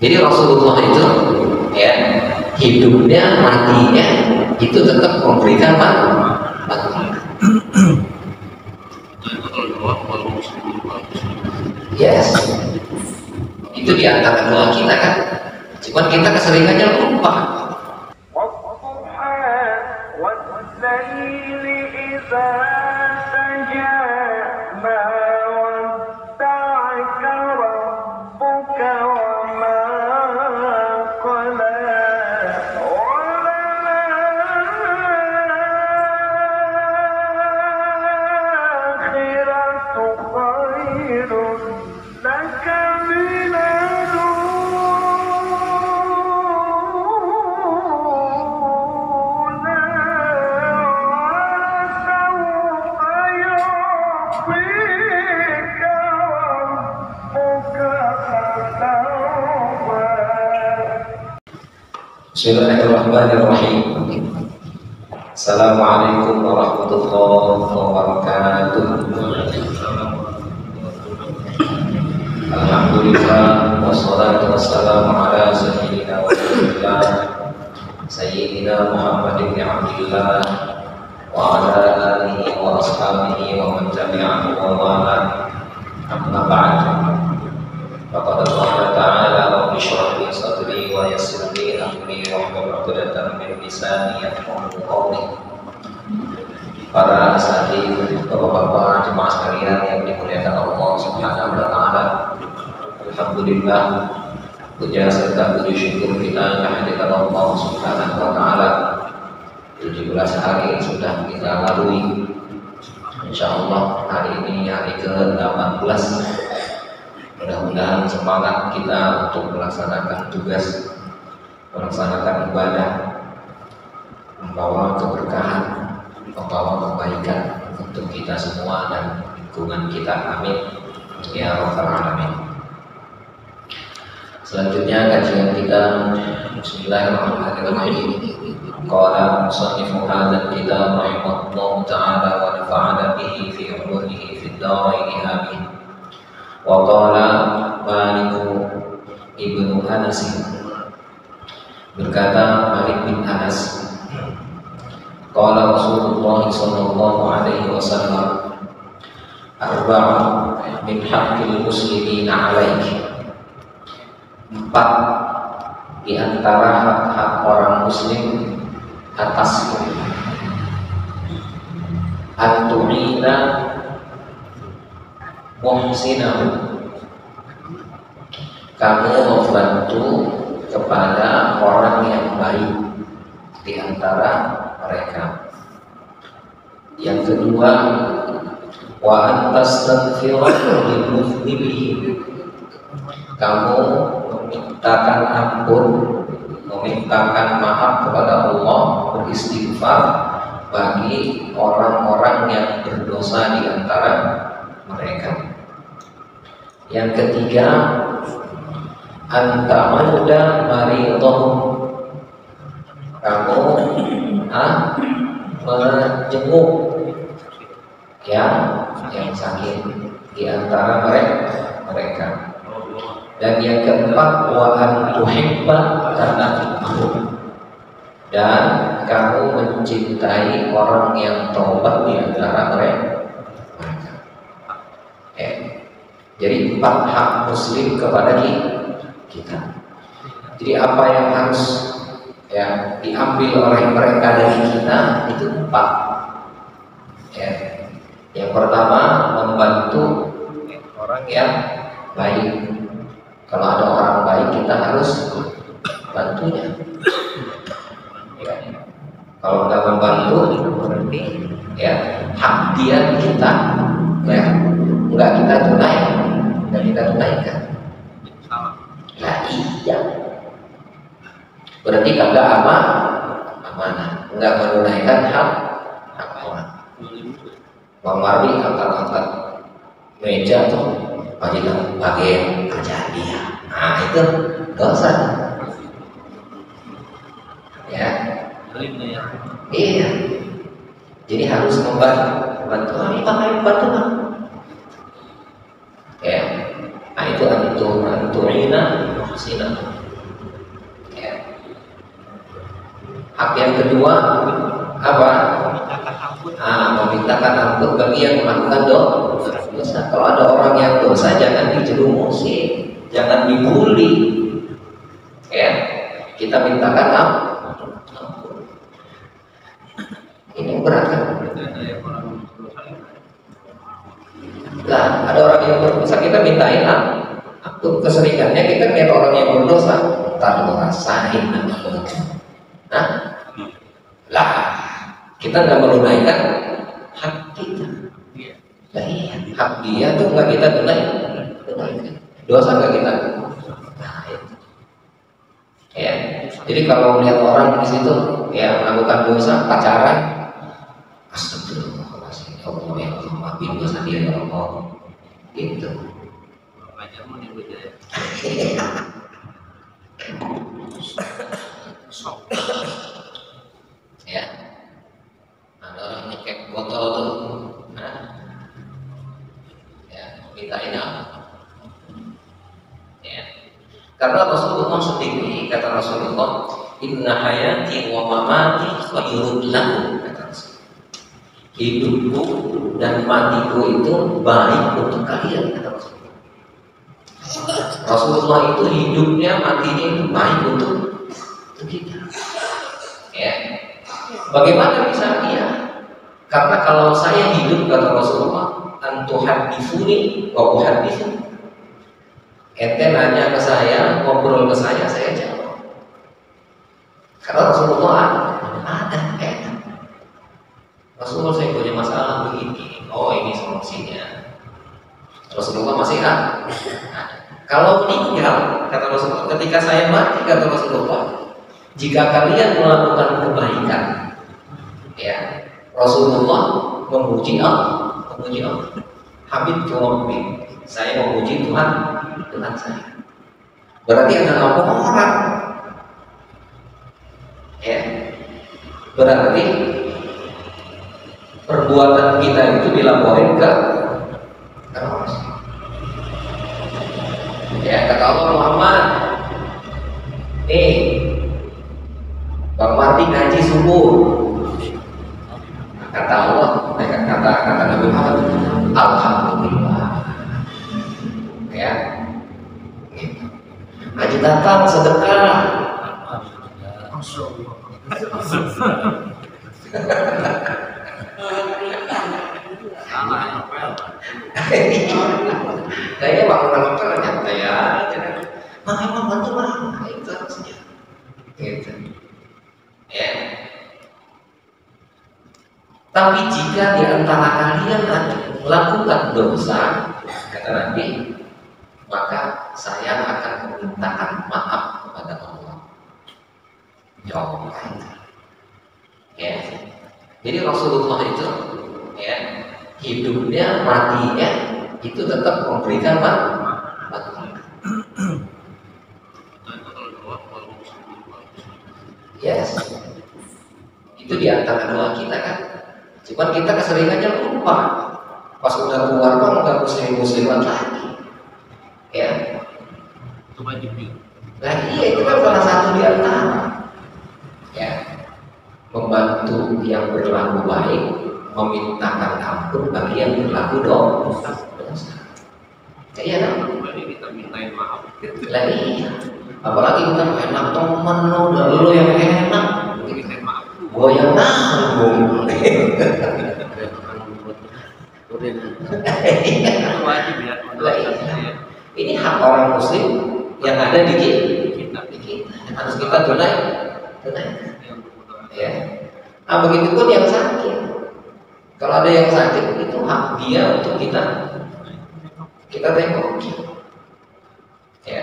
Jadi Rasulullah itu ya hidupnya matinya itu tetap memberikan manfaat. Yes, itu di antara doa kita kan. Cuman kita keseringannya lupa. Bismillahirrahmanirrahim. Assalamualaikum warahmatullahi wabarakatuh. Alhamdulillah wassalatu wassalamu ala sayyidina wa rasulillah sayyidina Muhammad ibn Abdillah wa ala alihi wa ashabihi wa man tabi'ahu wa wala. Amma ba'd. Faqad qala ta'ala rabbi shrah li sadri wa yassir li amri wahlul 'uqdatam min lisani yafqahu qawli. Para asatidz, bapak-bapak, jemaah sekalian yang dimuliakan Allah Subhanahu wa taala. Alhamdulillah, puja serta puji syukur kita kehadirat Allah Subhanahu wa taala. 17 hari sudah kita lalui. Insyaallah hari ini hari ke-18. Mudah-mudahan semangat kita untuk melaksanakan tugas, melaksanakan ibadah, membawa keberkahan, membawa kebaikan untuk kita semua dan lingkungan kita. Amin ya rabbal alamin. Selanjutnya kajian kita, Bismillahirrahmanirrahim. Qala musannifu hadzal kitab rahimahullahu ta'ala wa nafa'ana bihi fi ulumihi fid dharain amin. Wa qala Malik ibnu Anas, berkata Malik bin Anas, qala Rasulullah sallallahu alaihi wasallam, arba'un min haqqil muslimin 'alaik. 4 di antara hak-hak orang muslim atasmu. At-tu'ina muhsinahu, kamu membantu kepada orang yang baik di antara mereka. Yang kedua, wa antastaghfira lil mudhnibin, kamu memintakan ampun, memintakan maaf kepada Allah, beristighfar bagi orang-orang yang berdosa di antara mereka. Yang ketiga, anta mauda maridhum, kamu menjenguk yang sakit di antara mereka. Dan yang keempat, wa an tuhibba karena dan kamu mencintai orang yang taubat di antara mereka. Jadi 4 hak muslim kepada kita. Jadi apa yang harus diambil oleh mereka dari kita itu 4. Yang pertama, membantu orang yang baik. Kalau ada orang baik kita harus bantunya. Kalau nggak membantu berarti hak dia kita nggak kita tunaikan. Nah iya, berarti kagak amanah, nggak menunaikan hak orang. Bang Mardi angkat meja tuh bagian kerjaan dia. Nah itu dosa. Ya. Iya. Jadi harus membantu. Ini pakai bantu Nah itu antu'ina zina. Ya. Hak yang kedua apa? Memintakan ampun bagi yang melakukan dosa. Kalau ada orang yang dosa, jangan dijerumusin, jangan dibully. Ya, kita mintakan ampun. Ini berat kan? Nah, ada orang yang berdosa, kita mintain ampun. Keseringannya kita lihat orang yang berdosa, tak ngerasain apa. Nah, lah kita nggak menunaikan hak kita. Nah, iya, hak dia tuh nggak kita tunaikan. Dosa nggak kita. Nah, ya. Jadi kalau melihat orang di situ ya melakukan dosa, pacaran, astagfirullahaladzim, ya Allah, ya Allah, maafin dosa dia ya Allah. Gitu. Ya, ada orang nyekek botol tuh, nah, ya mintain apa? Ya, karena Rasulullah sendiri kata Rasulullah, inna hayati wa mamati khairun lakum, kata Rasulullah. Hidupku dan matiku itu baik untuk kalian, kata Rasulullah. Rasulullah itu hidupnya, matinya itu baik untuk kita. Ya. Bagaimana bisa dia? Karena kalau saya hidup, kata Rasulullah, antuhaditsuni wa uhadditsu. Ente nanya ke saya, ngobrol ke saya jawab. Karena Rasulullah ada. Rasulullah, saya punya masalah begini. Oh, ini solusinya. Rasulullah masih ada. Kalau meninggal, kata Rasulullah, ketika saya mati, kata Rasulullah, jika kalian melakukan kebaikan, ya, Rasulullah memuji Allah, Habib Rabbi, saya memuji Tuhan saya. Berarti ada laporan, ya, berarti perbuatan kita itu dilaporin ke Allah. Ya, kata Allah, Muhammad, Bang Marti ngaji subuh. Kata Allah, kata Nabi Muhammad, alhamdulillah. Ya, gitu. Ngaji datang sedekah. Kayaknya bangunan hotel nyantai aja. Emang bantu mah, itu harusnya. Gitu. Ya. Tapi jika di antara kalian ada melakukan dosa, kata Nabi, maka saya akan memintakan maaf kepada Allah. Jawab. Ya. Jadi Rasulullah itu, ya, hidupnya, matinya itu tetap memberikan maaf. Yes. Itu di antara doa kita kan. Cuman kita keseringannya lupa. Pas udah keluar kan udah musliman lagi. Ya. Nah, iya, itu kan salah satu di antara. Ya. Membantu yang berlaku baik, memintakan ampun bagi yang berlaku dosa. Iya, kita mintain maaf. Iya. Apalagi kita enak temen lu yang enak, gua yang nanggung. Ini hak orang muslim yang ada di kita. Harus kita tunaikan. Ya. Nah, begitu pun yang sakit. Kalau ada yang sakit, itu hak dia untuk kita tengok. Ya.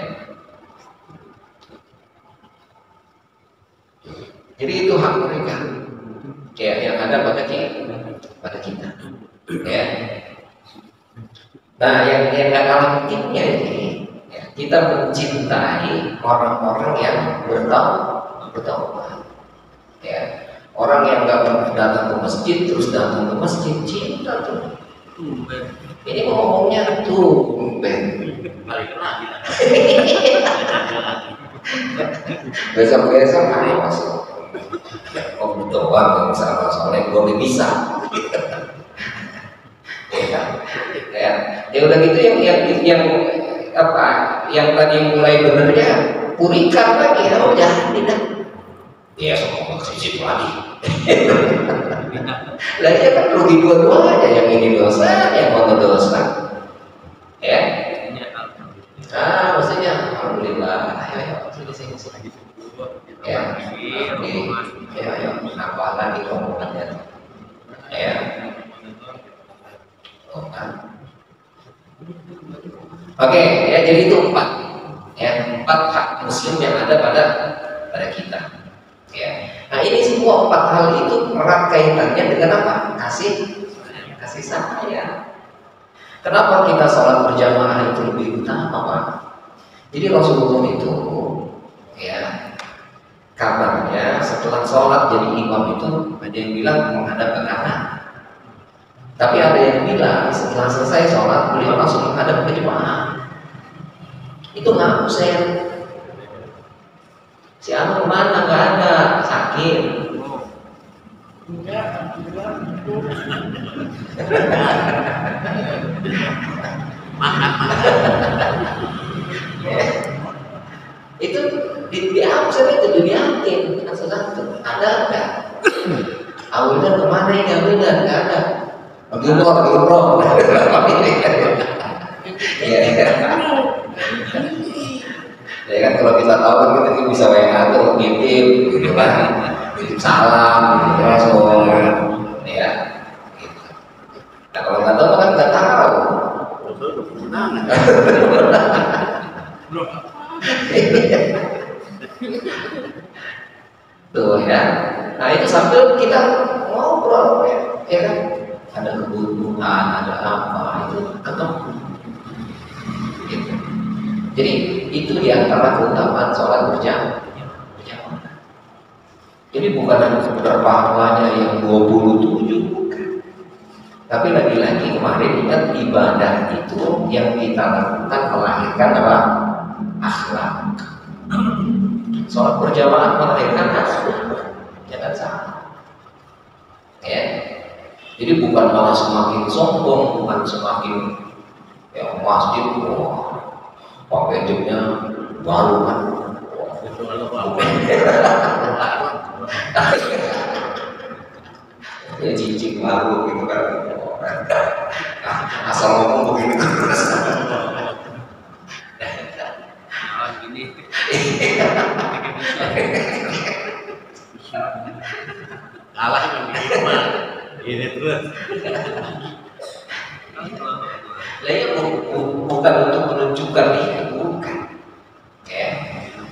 Jadi itu hak mereka, ya, yang ada pada kita. Ya. Nah, yang nggak kalah pentingnya ini, ya, kita mencintai orang-orang yang bertaubat. Ya, orang yang nggak pernah datang ke masjid terus datang ke masjid, cinta tuh. Ini ngomongnya tuh, balik lagi. Besok-besok aneh masuk. Om doang misalnya soalnya gue gak bisa. Ya, ya udah gitu yang apa? Yang tadi mulai benernya purikan lagi, oh jangan tidak. Ya semua ke situ lagi. Lah ya kan rugi dua-duanya, yang ini dosa, yang ono dosa. Ya. Maksudnya alhamdulillah. Ayo sini. Ya. Ayo, apa lagi omongannya? Ya. Oke, ya jadi itu 4. Ya, 4 hak muslim yang ada pada kita. Ya. Nah, ini semua 4 hal itu erat kaitannya dengan apa? Kasih sayang. Kenapa kita sholat berjamaah itu lebih utama, Pak? Jadi Rasulullah itu, ya, kabarnya setelah sholat jadi imam itu ada yang bilang menghadap ke kanan. Tapi ada yang bilang setelah selesai sholat beliau langsung menghadap ke jemaah. Itu ngaku saya. Si Anu mana nggak ada, sakit. Itu di absen itu dilihatin satu-satu. Ada nggak? Awalnya kemana ini? Awalnya nggak ada. Umroh. Ya kan kalau kita tahu kan kita bisa WA tuh ngintip gitu kan, ngintip salam gitu langsung ya gitu. Nah kalau nggak tahu kan nggak tahu. Tuh ya. Nah itu sambil kita ngobrol ya kan, ada kebutuhan, ada apa itu ketemu. Gitu. Jadi itu diantara keutamaan sholat berjamaah. Jadi bukan hanya sekedar pahalanya yang 27, bukan. Tapi lagi-lagi kemarin ingat ibadah itu yang kita lakukan melahirkan apa? Akhlak. Sholat berjamaah melahirkan akhlak. Jangan salah. Ya. Jadi bukan malah semakin sombong, bukan semakin ya masjid pakai jemnya baru kan. Ya cicing baru gitu kan. Asal ngomong begini terus. Gini. Kalah ini terus. Lah ya bukan untuk menunjukkan itu, bukan. Ya.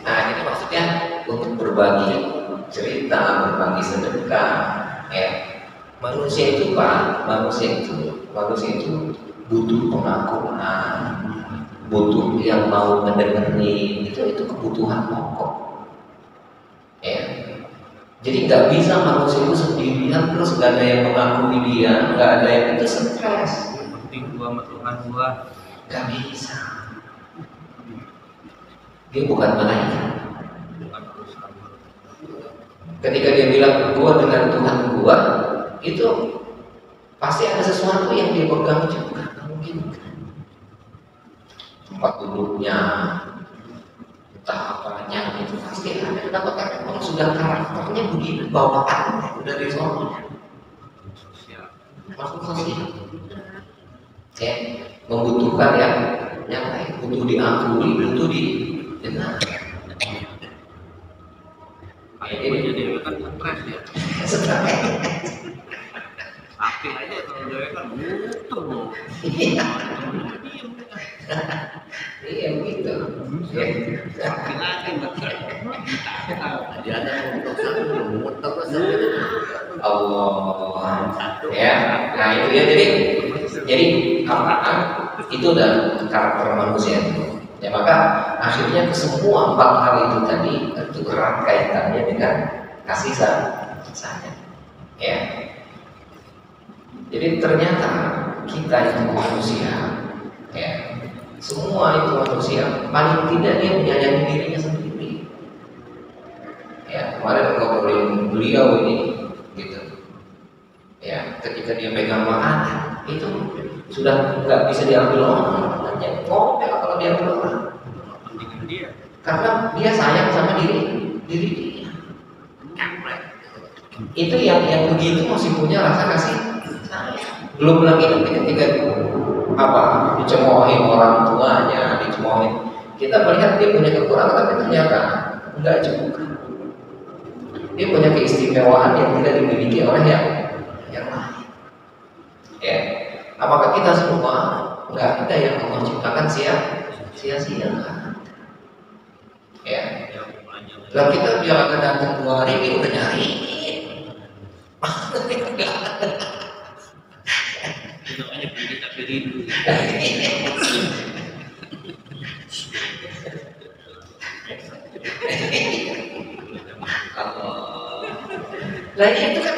Nah ini maksudnya untuk berbagi cerita, berbagi sedekah. Ya. Manusia itu butuh pengakuan, butuh yang mau mendengarin, itu kebutuhan pokok. Ya. Jadi nggak bisa manusia itu sendirian terus nggak ada yang mengakui dia, nggak ada yang itu stres. Gua sama Tuhan gua gak bisa. Dia bukan malaikat. Ketika dia bilang gua dengan Tuhan gua, itu pasti ada sesuatu yang dia pegang juga. Mungkin tempat duduknya, entah apanya itu pasti ada. Kenapa? Karena memang sudah karakternya begini, bawaan dari sononya. Masuk sosial. Ya, membutuhkan yang lain, butuh diakui, butuh didengar. Ini jadi kan stres ya. Stres. Aktif aja kalau dia kan butuh. Iya begitu. Allah. Ya, nah itu ya jadi apa itu udah karakter manusia itu. Ya maka akhirnya semua 4 hal itu tadi itu erat kaitannya dengan kasih sayang. Ya. Jadi ternyata kita itu manusia, ya semua itu manusia paling tidak dia menyayangi dirinya sendiri. beliau ini, gitu. Ya, ketika dia pegang makanan itu sudah nggak bisa diambil orang, hanya ngomel kalau dia keluar. Karena dia sayang sama diri dia. Itu yang begitu masih punya rasa kasih sayang. Belum lagi nanti ketika dicemoohin orang tuanya, dicemoohin. Kita melihat dia punya kekurangan, tapi ternyata enggak juga. Dia punya keistimewaan yang tidak dimiliki oleh yang lain. Ya, apakah kita semua enggak ada yang Allah ciptakan sia-sia? Ya, kalau kita biar agak datang 2 hari ini udah nyariin. Nah itu kan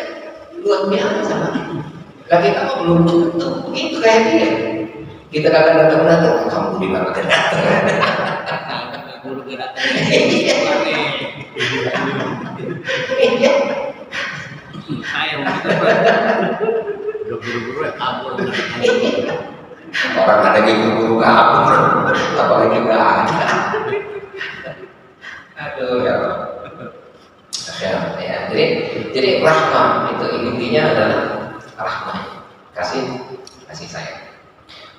luar biasa. Lah kita mah belum tentu begitu kayak dia. Kita kadang datang kamu di mana datang. Orang ada yang buru-buru kabur, apalagi nggak ada. Aduh ya. Ya, jadi rahmah itu intinya adalah rahmah, kasih sayang.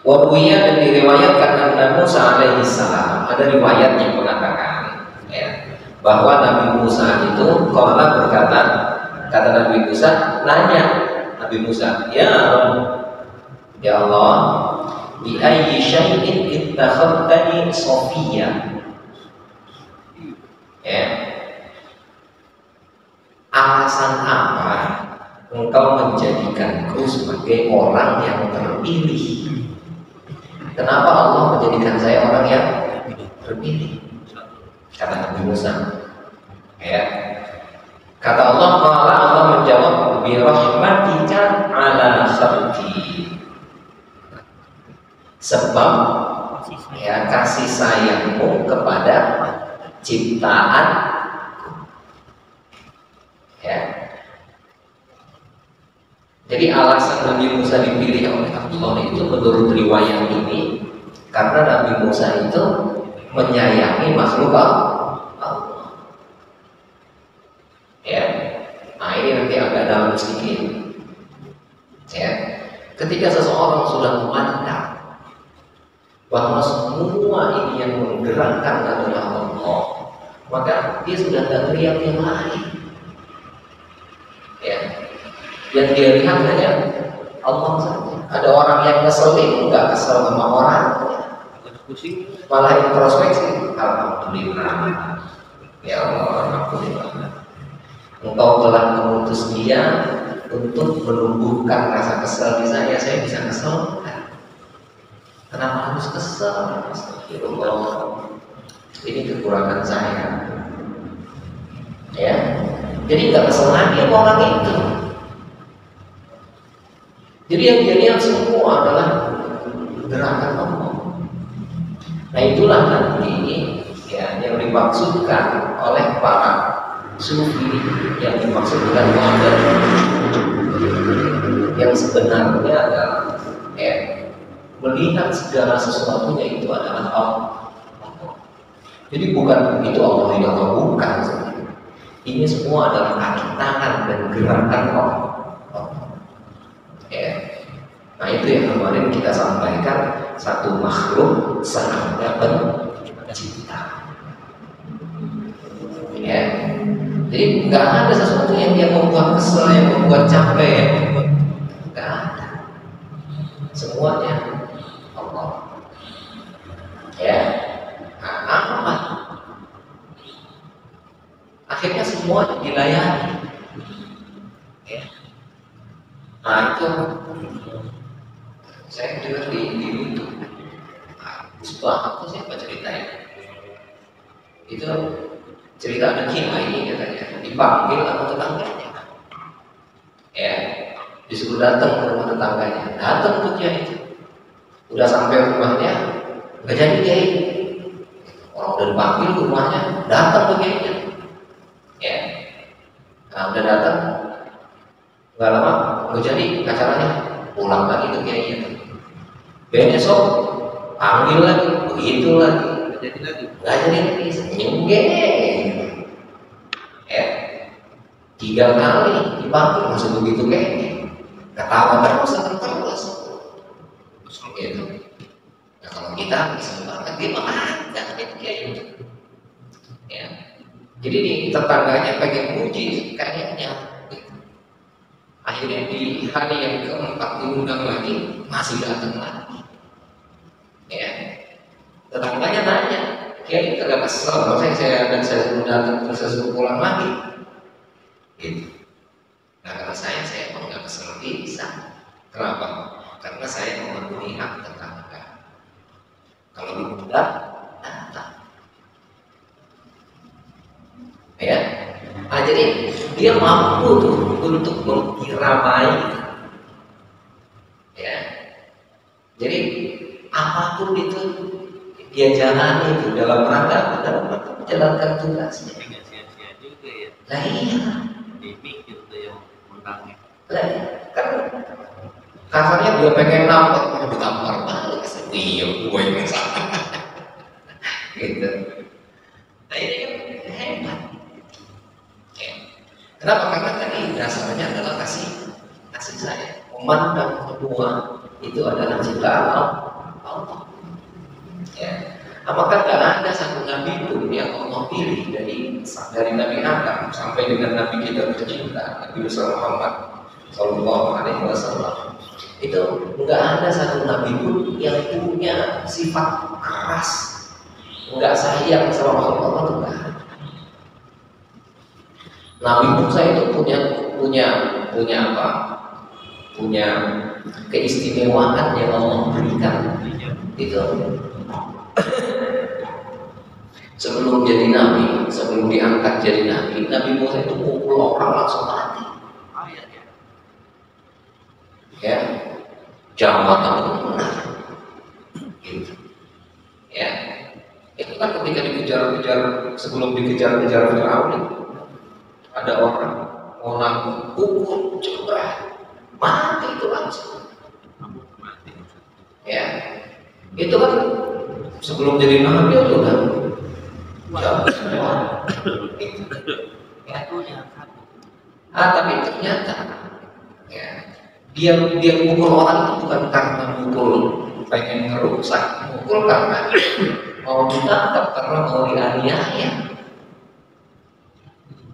Wabuya dan diriwayatkan Nabi Musa alaihi salam, ada riwayat yang mengatakan ya, bahwa Nabi Musa itu berkata, kata Nabi Musa, nanya Nabi Musa, ya Allah, bi ayyi syai'in ittakhadtani safiyya. Ya. Alasan apa engkau menjadikanku sebagai orang yang terpilih? Kenapa Allah menjadikan saya orang yang terpilih? Kata Nabi Musa. Ya. Kata Allah menjawab, bi rahmatika ala khalqi. Sebab ya kasih sayangmu kepada ciptaan. Ya. Jadi alasan Nabi Musa dipilih oleh Allah itu menurut riwayat ini karena Nabi Musa itu menyayangi makhluk Allah. Ya. Nah ini nanti agak dalam sedikit. Ya. Ketika seseorang sudah memandang bahwa semua ini yang menggerakkan adalah Allah, maka dia sudah tidak teriak yang lain. Ya, yang dia lihat hanya Allah saja. Ada orang yang ngeselin, nggak kesel sama orang, malah introspeksi. Alhamdulillah, ya Allah, alhamdulillah. Engkau telah mengutus dia untuk menumbuhkan rasa kesel di saya bisa kesel. Kenapa harus kesel? Astagfirullah. Ini kekurangan saya. Ya. Jadi nggak kesel lagi sama orang itu. Jadi yang dia lihat semua adalah gerakan Allah. Nah itulah nanti ya yang dimaksudkan oleh para sufi, yang dimaksudkan oleh yang sebenarnya adalah melihat segala sesuatunya itu adalah Allah. Jadi bukan itu Allah yang Allah, bukan. Ini semua adalah kaki tangan dan gerakan Allah. Ya. Nah itu yang kemarin kita sampaikan, satu makhluk sangat pencipta. Ya. Jadi nggak ada sesuatu yang dia membuat kesel, yang membuat capek, yang membuat nggak ada. Semuanya Allah. Ya. Nah, apa? Akhirnya semua dilayani. Ya. Nah itu saya dengar di YouTube. Sebuah apa sih apa ceritanya? Itu cerita ada kiai katanya dipanggil sama tetangganya. Ya, disuruh datang ke rumah tetangganya. Datang tuh kiai itu. Udah sampai rumahnya, nggak jadi kiai. Orang udah dipanggil ke rumahnya, datang tuh kiai. Ya, nah udah datang Besok panggil lagi, begitu lagi, nggak jadi lagi, senyum ya 3 kali dipanggil masih begitu ketawa terus gitu. Nah kalau kita bisa banget gimana kayak gitu ya. Jadi di tetangganya pengen muji kayaknya gitu. Akhirnya di hari yang keempat diundang lagi, masih datang lagi ya. Tetangganya nanya, kiai kagak kesel kalau saya suruh datang terus saya suruh pulang lagi gitu. Nah kata saya emang nggak kesel bisa. Kenapa? Karena saya memenuhi hak tetangga. Kalau diundang datang ya. Nah jadi dia mampu tuh untuk mengiramai ya. Jadi apapun itu dia jalani itu dalam rangka menjalankan tugasnya. Nggak sia-sia juga ya. Nah iya. Dipikir tuh yang undangnya. Lah kan kasarnya dia pengen nampak, mau ditampar balik. Iya, gue yang salah. Gitu. Nah ini kan hebat. Ya. Kenapa? Karena tadi dasarnya adalah kasih sayang. Memandang kedua itu adalah ciptaan Allah. Ya. Apakah nggak ada satu nabi pun yang Allah pilih dari Nabi Adam sampai dengan Nabi kita tercinta Nabi Muhammad Sallallahu Alaihi Wasallam, itu nggak ada satu nabi pun yang punya sifat keras, nggak sayang sama Allah itu nggak ada. Nabi Musa itu punya apa? Punya keistimewaan yang Allah berikan itu. Sebelum jadi nabi, sebelum diangkat jadi nabi, Nabi Musa itu pukul orang langsung mati. Ya, jabatan itu benar. Gitu. Ya, itu kan ketika dikejar-kejar, sebelum dikejar-kejar Firaun, ada orang pukul cepat, mati itu langsung. Ya, itu kan sebelum jadi nabi itu kan. Tapi ternyata ya, dia mukul orang itu bukan karena mukul pengen ngerusak, mukul karena mau ditangkap, karena mau dianiaya.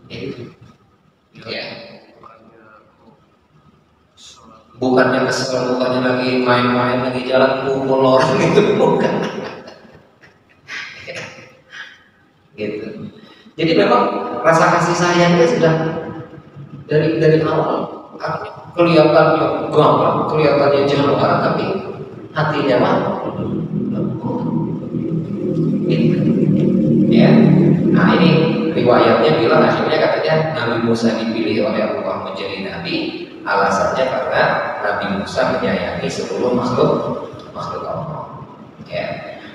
Itu ya. Bukannya kesel, bukannya lagi main-main, lagi jalan mukul orang itu bukan. Gitu. Jadi memang rasa kasih sayangnya sudah dari awal, kelihatannya gampang, kelihatannya jalan, tapi hatinya mah gitu. Ya. Nah ini riwayatnya bilang akhirnya katanya Nabi Musa dipilih oleh Allah menjadi nabi, alasannya karena Nabi Musa menyayangi seluruh makhluk Allah. Ya.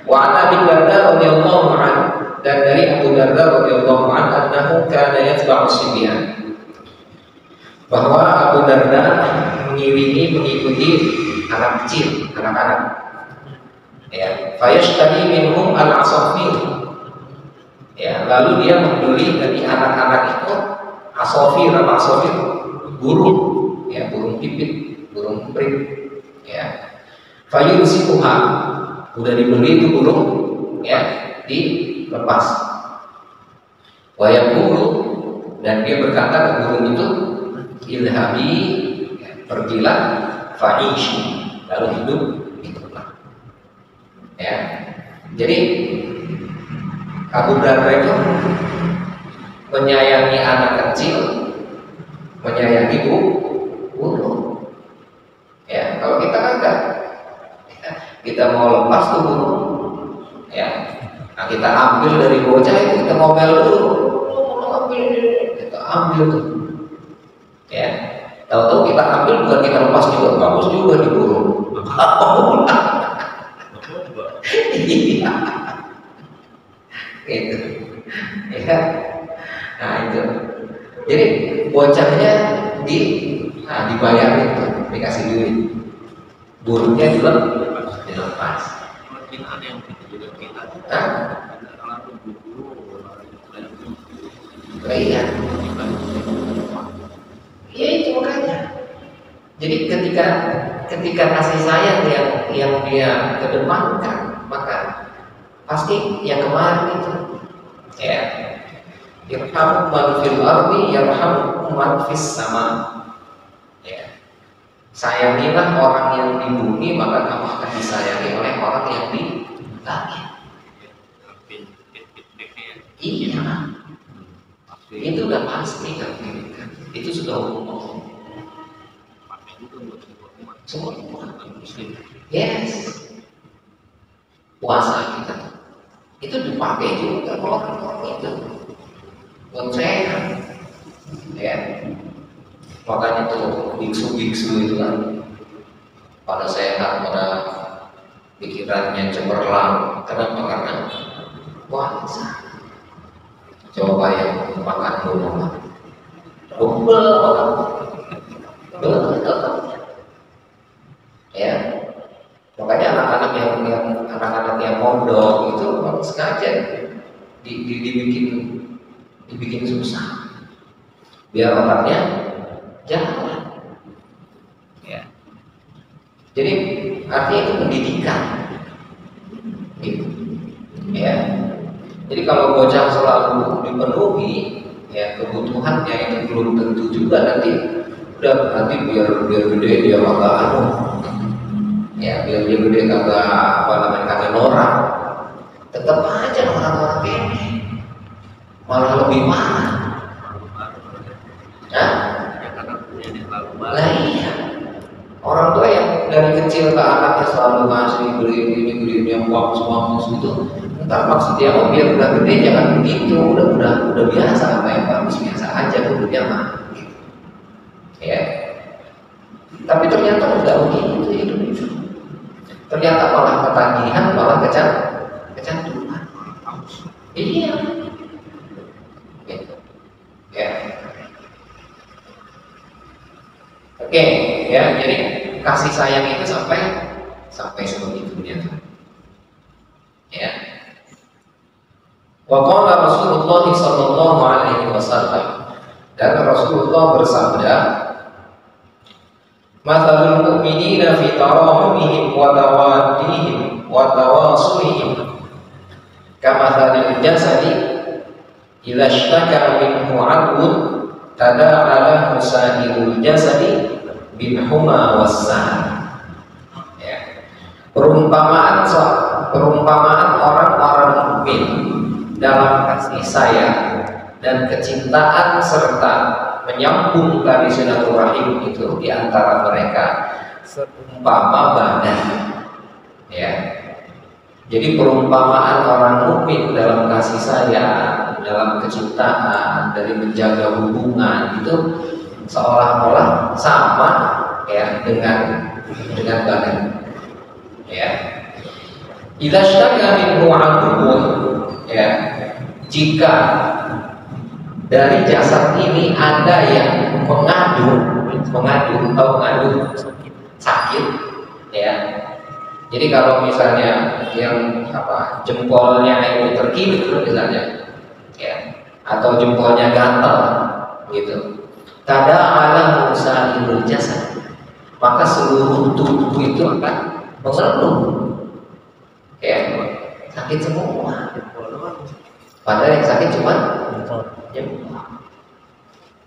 Wa Abi Darda radhiyallahu anhu, dan dari Abu Darda radhiyallahu anhu annahu kana yatba'u sibyan, bahwa Abu Darda mengikuti anak kecil, anak-anak. Ya, fayashtari minhum al-asafir. Ya, lalu dia membeli dari anak-anak itu asafir, burung, ya, burung pipit, burung prik. Ya. Fayumsikuha, udah dibeli itu burung, ya, dilepas. Wa yaqulu, dan dia berkata ke burung itu, ilhabi, pergilah, fa'ishi, lalu hiduplah. Ya, jadi Abu Darda itu menyayangi anak kecil, menyayangi burung. Ya, kalau kita kan enggak, kita mau lepas tuh burung, ya, nah kita ambil dari bocah itu, kita ngomel dulu, kita ambil tuh. Ya, tahu-tahu kita ambil bukan kita lepas juga, bagus juga di burung. Iya, gitu. Ya, nah itu. Jadi bocahnya dibayarin tuh, dikasih duit. Burungnya juga dilepas. Mungkin ada yang kita juga kita. Hah? Kalau berburu, Iya. Iya itu makanya. Jadi ketika kasih sayang yang dia kedepankan, maka pasti yang kemarin itu ya yarhamu man fil ardi yarhamukum man fis sama. Ya. Sayangilah orang yang di bumi, maka kamu akan disayangi oleh orang yang di langit. Iya. Itu udah pasti kan. Itu sudah umum. Semua muslim. Yes. Puasa kita itu dipakai juga orang itu buat sehat. Ya. Makanya tuh biksu-biksu itu kan pada sehat, pada pikirannya cemerlang. Kenapa? Karena puasa. Coba yang makan dulu, double orang, ya. Makanya anak-anak yang mondok itu sengaja dibikin susah, biar otaknya jalan. Ya. Jadi artinya itu pendidikan, gitu. Ya. Jadi kalau bocah selalu dipenuhi, ya kebutuhannya itu belum tentu juga nanti biar gede dia kagak ya biar dia gede kagak norak, tetap aja orang-orang ini malah lebih parah. Lah iya, orang tua yang dari kecil ke anaknya selalu ngasih beli yang bagus itu. Ntar maksud dia, oh biar udah gede jangan begitu, udah biasa, apa yang bagus biasa aja dulunya mah, ya. Tapi ternyata enggak begitu hidup itu. Ternyata malah ketagihan, malah kecanduan. Iya. Gitu. Ya. Oke, ya. Jadi kasih sayang itu sampai sebegitunya. Ya. Wa qala Rasulullah sallallahu alaihi wasallam, dan Rasulullah bersabda, "Mathalul mu'minina fi tarahumihim wa tawaddihim wa tawasulihim kamathalil jasadi idza ishtaka minhu 'adwun tada'a lahu sa'irul jasadi bil huma was-sahar." Ya. Perumpamaan orang-orang mukmin dalam kasih sayang dan kecintaan serta menyambung tali silaturahim itu di antara mereka seumpama badan. Ya. Jadi perumpamaan orang mukmin dalam kasih sayang, dalam kecintaan, dari menjaga hubungan itu seolah-olah sama ya dengan badan. Ya. Idza syaka minhu 'adwun, ya, jika dari jasad ini ada yang mengadu sakit, ya. Jadi kalau misalnya yang jempolnya itu terkilir misalnya, ya, atau jempolnya gatal, gitu. Tada'ala sa'irul jasad, maka seluruh tubuh itu akan mengeluh, ya, sakit semua. Padahal yang sakit cuma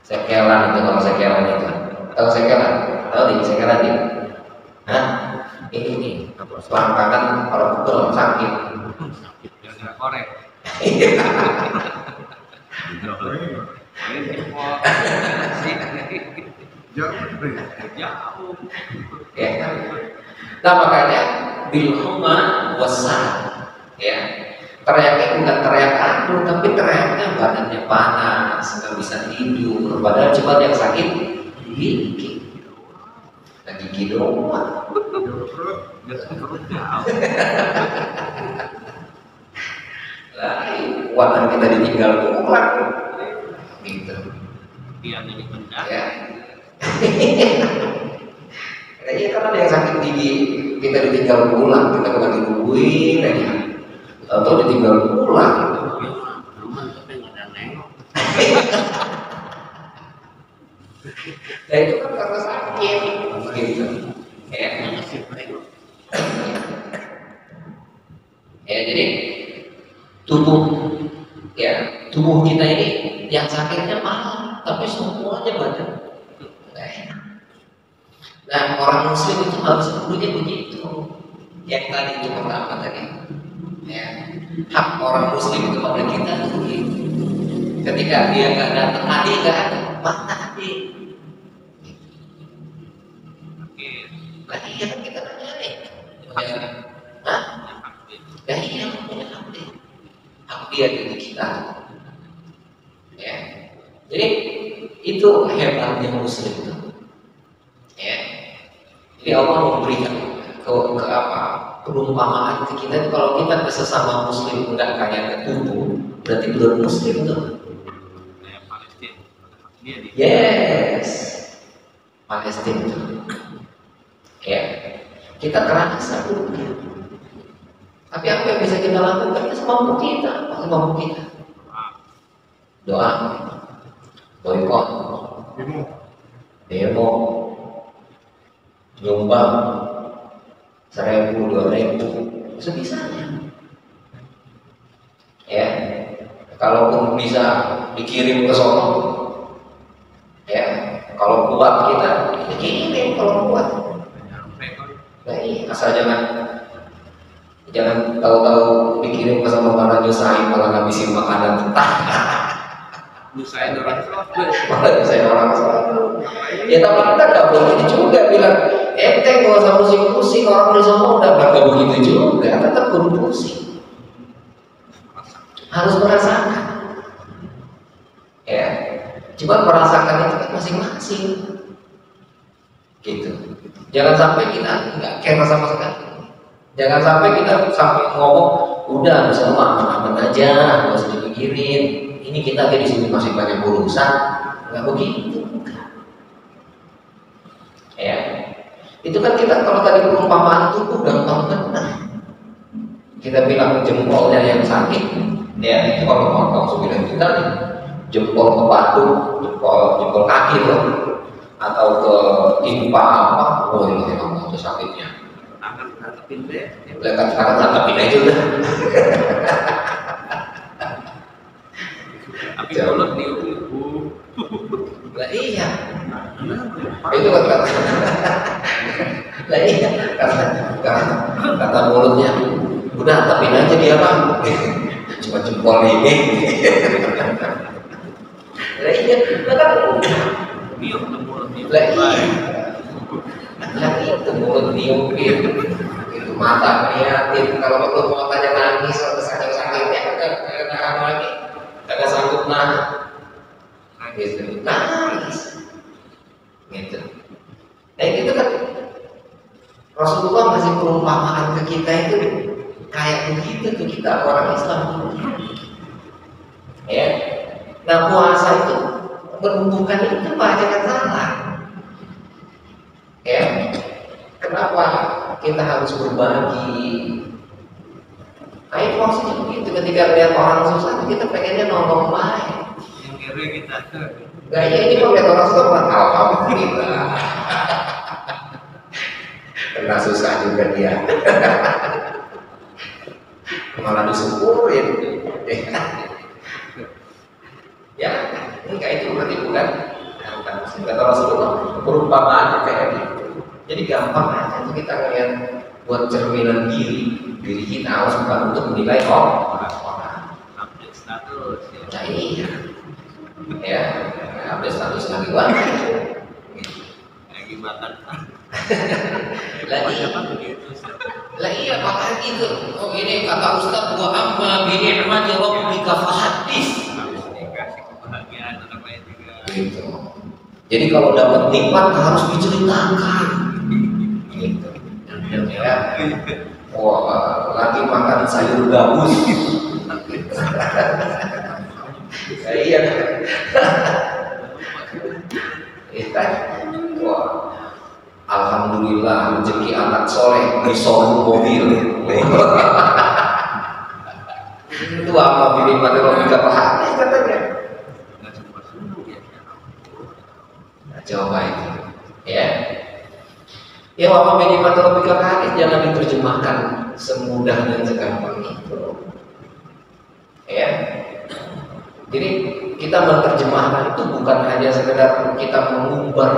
sekelan itu. Kalau sekelan itu, tahu sekelan? Tahu nih sekelan nih? Hah? Ini selangkangan kalau pukul sakit. Jangan korek. Jauh. Ya kan? Nah makanya bilhuma wasah, ya. Teriaknya bukan teriak aduh, tapi teriaknya badannya panas, nggak bisa tidur. Padahal cuma yang sakit gigi doang. Lah, wadah kita ditinggal pulang, gitu. Yang ini benda. Ya. Kayaknya kan ada yang sakit gigi kita ditinggal pulang, kita bukan ditungguin aja, atau ditinggal pulang. Aman tapi nggak ada nengok. Nah itu kan karena sakit, gitu. Ya. Ya jadi tubuh kita ini yang sakitnya malah, tapi semuanya badan nggak enak. Nah orang muslim itu harus duduknya begitu. Yang tadi itu pertama tadi, ya, hak orang muslim itu pada kita itu begitu. Ketika dia nggak datang, tadi nggak ada, mana tadi? Nah iya kan kita nanya nih, hah? Ya iya punya hak dia, hak dia di kita. Ya, jadi itu hebatnya muslim itu. Ya, jadi Allah memberikan ke apa perumpamaan ke kita. Kalau kita ke sesama muslim nggak kayak ke tubuh, berarti belum muslim tuh. Palestina, Yes, Palestina itu. Ya, kita kerasa dulu. Tapi apa yang bisa kita lakukan? Semampu kita, semampu kita. Doa, boykot, demo, nyumbang 1.000, 2.000, sebisanya. Ya, kalaupun bisa dikirim ke sono, ya, kalau kuat kita dikirim kalau kuat. Nah, asal jangan tahu-tahu dikirim ke sama malah nyusahin, malah ngabisin makanan mentah. Nyusahin orang Malah nyusahin orang selalu. Ya tapi kita nggak boleh juga bilang enteng gak usah pusing-pusing, orang di sana udah nggak begitu juga, tetap kudu pusing. Harus merasakan. Ya, cuma merasakan itu kan masing-masing. Gitu. Jangan sampai kita nggak care sama sekali. Jangan sampai kita sampai ngomong udah semua aman-aman aja, nggak usah dipikirin. Ini kita di sini masih banyak urusan, nggak begitu. Ya, itu kan kita kalau tadi perumpamaan tubuh gampang benar. Kita bilang jempolnya yang sakit, ya itu kalau potong 9 juta, jempol ke batu, jempol kaki loh, atau ke timpa apa, oh ini memang itu sakitnya. tangan nangkepin deh. Lekat tangan nangkepin aja udah. Tapi mulut nih Lah iya. Itu kata. Lah iya. Kata mulutnya. Udah tapin aja dia bang. Cuma jempol ini. Lah iya. Lah kan. biok ke mulut nih. Lah iya. Lah itu mulut niupin. Itu mata ngeliatin. Kalau lu mau tanya nangis atau sakit-sakitnya kagak lagi. Kagak sanggup nahan. Gitu. Nangis. Gitu. Nah itu kan Rasulullah masih perumpamaan ke kita itu kayak begitu tuh kita orang Islam. Ya. Nah puasa itu menumbuhkan itu banyak yang salah. Ya. Kenapa kita harus berbagi? Nah itu maksudnya begitu. Ketika lihat orang susah kita pengennya nolong baik. Yang kira kita. Nah ya ini kalau lihat orang susah alhamdulillah. Kena susah juga dia. Malah disyukurin. Ya, ini kayak itu berarti bukan kata Rasulullah perumpamaan kayak gitu. Jadi gampang aja tuh kita ngeliat buat cerminan diri kita harus bukan untuk menilai orang. Update status. Nah iya, ya update status lagi banget. Lagi makan. Lagi lah iya apalagi itu. Oh ini kata Ustaz gua amma bi ni'mati rabbika fahaddits. Dikasih kebahagiaan orang lain juga. Gitu. Jadi kalau dapat nikmat harus diceritakan. Gitu. Ya. Wah, lagi makan sayur gabus. Ya, iya. Ya kan? Wah, alhamdulillah rezeki anak soleh di showroom mobil. Itu apa bini mati logika hadis katanya. Nggak semua suruh ya. Nah, coba itu, ya. Ya apa bini mati logika hadis jangan diterjemahkan semudah dan segampang itu, ya. Jadi kita menerjemahkan itu bukan hanya sekedar kita mengumbar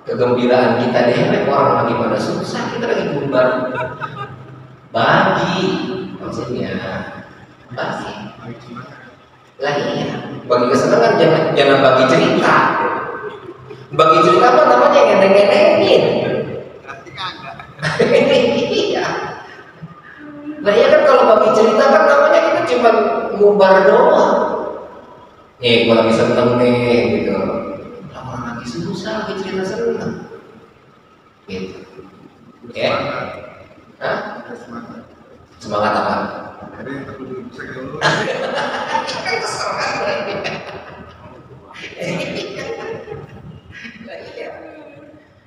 kegembiraan kita deh, orang lagi pada susah kita lagi ngumbar bagi, maksudnya bagi iya, bagi kesenangan, jangan bagi cerita. Bagi cerita apa namanya ngeneng-ngenengin. Nanti kagak. Iya. Nah ya kan kalau bagi cerita kan namanya kita cuma ngumbar doang. Nih gua lagi seneng nih gitu. Orang lagi susah lagi cerita seneng. Gitu. Ya. Hah? Semangat apa?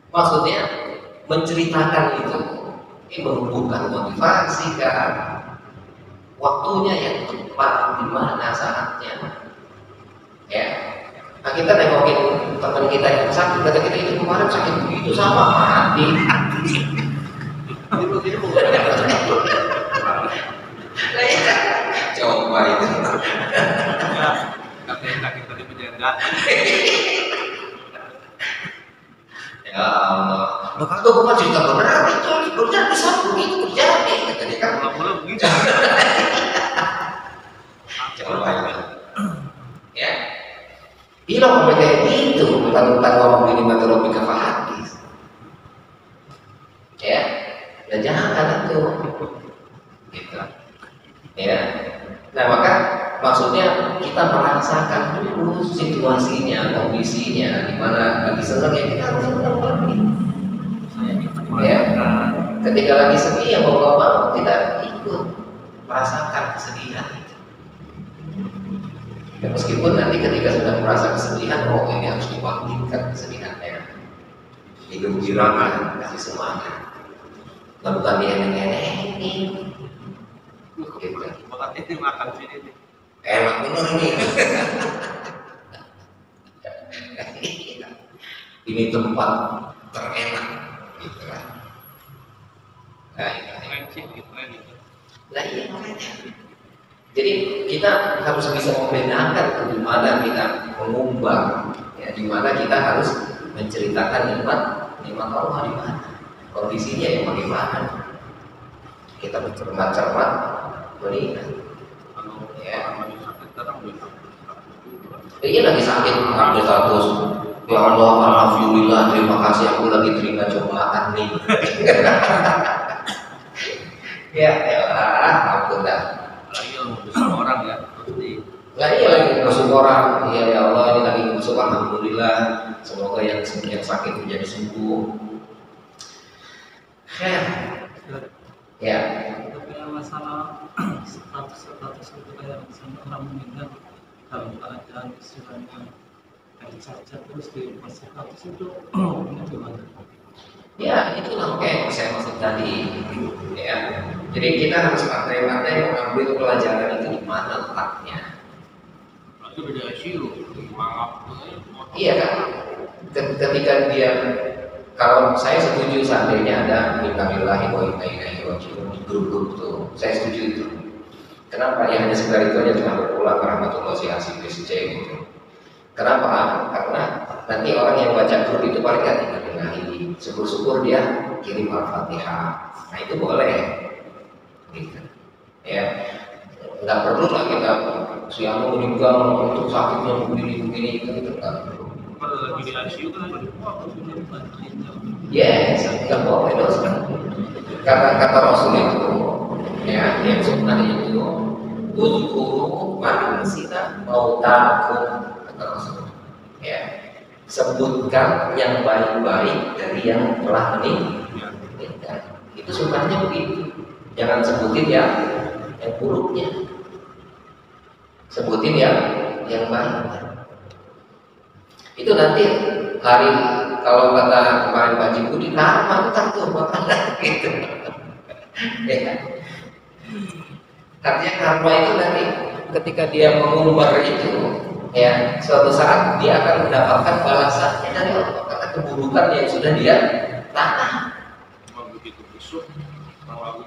Maksudnya menceritakan itu ini menumbuhkan motivasi kan, waktunya yang tepat, di mana saatnya, ya. Nah kita nengokin teman kita yang sakit, kata kita itu kemarin sakit begitu sama mati. Coba itu. Katanya sakit tadi menjaga. Ya Allah, maka itu bukan cerita benar, itu terjadi satu itu terjadi, kata dia kan. Pulang-pulang begitu. Coba itu. Ya, bilang sampai kayak gitu tentang orang ini matematika hadis. Ya, dan jangan itu, gitu. Ya, nah maka maksudnya kita merasakan dulu situasinya, kondisinya, di mana lagi senang ya kita harus senang lagi. Ya, ketika lagi sedih ya mau nggak mau kita ikut merasakan kesedihan itu. Ya, meskipun nanti ketika sudah merasa kesedihan, oh ini harus dibangkitkan kesedihannya, digembirakan, kasih semangat. Nah, bukan dia neneng-neneng. Gitu. Makan ini makan sini nih. Enak bener ini. Ini tempat terenak, gitu kan. Nah, Friendship gitu kan gitu. nah iya makanya. Jadi kita harus bisa membedakan di mana kita mengumbar, ya, di mana kita harus menceritakan nikmat Allah di mana, kondisinya yang bagaimana. Kita bercermat-cermat melihat. Ya. Iya lagi sakit, update status. Ya Allah, alhamdulillah, terima kasih aku lagi terima cobaan nih. Ya, ampun dah. Lagi yang orang ya, pasti. Nah iya lagi masuk orang, ya ya Allah ini lagi masuk, alhamdulillah. Semoga yang sakit menjadi sembuh. Ya. Tapi masalah status itu kayak misalnya orang meninggal dalam keadaan istilahnya kayak cacat terus di status itu ini gimana? Ya itulah kayak saya maksud tadi, ya. Jadi kita harus pandai-pandai mengambil pelajaran itu di mana letaknya. Itu beda ICU, maaf. Iya kan? Ketika dia, kalau saya setuju seandainya ada innalillahi wa inna ilaihi raji'un di grup-grup tuh, saya setuju itu. Kenapa? Ya hanya sekedar itu aja, cuma berpulang warahmatullahi wabarakatuh gitu. Kenapa? Karena nanti orang yang baca grup itu paling gak innalillahi, syukur-syukur dia kirim al-fatihah. Nah itu boleh, gitu. Ya, nggak perlu lah kita siapa meninggal untuk sakitnya begini itu nggak perlu. Kalau lagi di ICU kan Yes, nggak boleh dosa. Kata Rasul itu, ya, yang sunnah itu, uzkuru man sita mautakum, kata Rasul. Ya, sebutkan yang baik-baik dari yang telah meninggal. Itu sunnahnya begitu. Jangan sebutin yang buruknya. Sebutin yang baik. Itu nanti hari kalau kata kemarin Pak Jibu di karma tuh makanan gitu. Ya. Artinya karma itu nanti ketika dia mengumbar itu, ya suatu saat dia akan mendapatkan balasannya dari Allah karena keburukan yang sudah dia tanam. Begitu busuk, kalau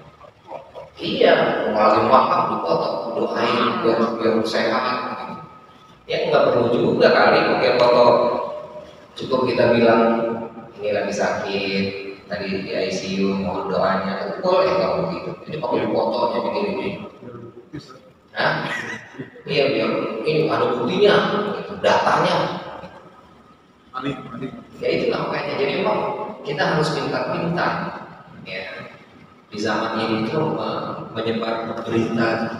Iya, paling makan dipotong, doain biar sehat. Ya nggak perlu juga kali pakai foto. Cukup kita bilang ini lagi sakit, tadi di ICU mau doanya, itu boleh kalau begitu. Jadi pakai fotonya begini. Nah, iya biar ini ada buktinya, gitu, datanya. Ya itulah makanya. Jadi memang kita harus pintar-pintar. Ya. Di zaman ini itu menyebar berita.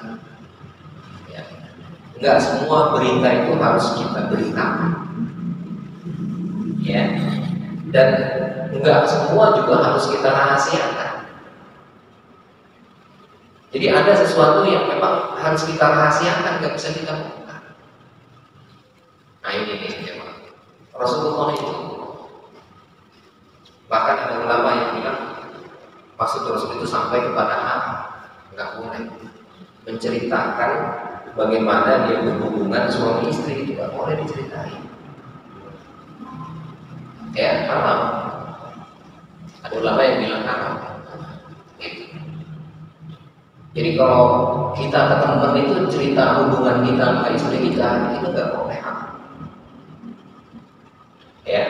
Ya. Enggak semua berita itu harus kita beritakan. Ya. Dan enggak semua juga harus kita rahasiakan. Jadi ada sesuatu yang memang harus kita rahasiakan, nggak bisa kita buka. Nah ini nih, Rasulullah itu bahkan ada ulama yang bilang maksud Rasul itu sampai kepada anak, nggak boleh menceritakan bagaimana dia berhubungan suami istri, itu nggak boleh diceritain. Ya haram. Ada ulama yang bilang haram. Gitu. Jadi kalau kita ke teman itu cerita hubungan kita sama istri kita itu nggak boleh haram. Ya,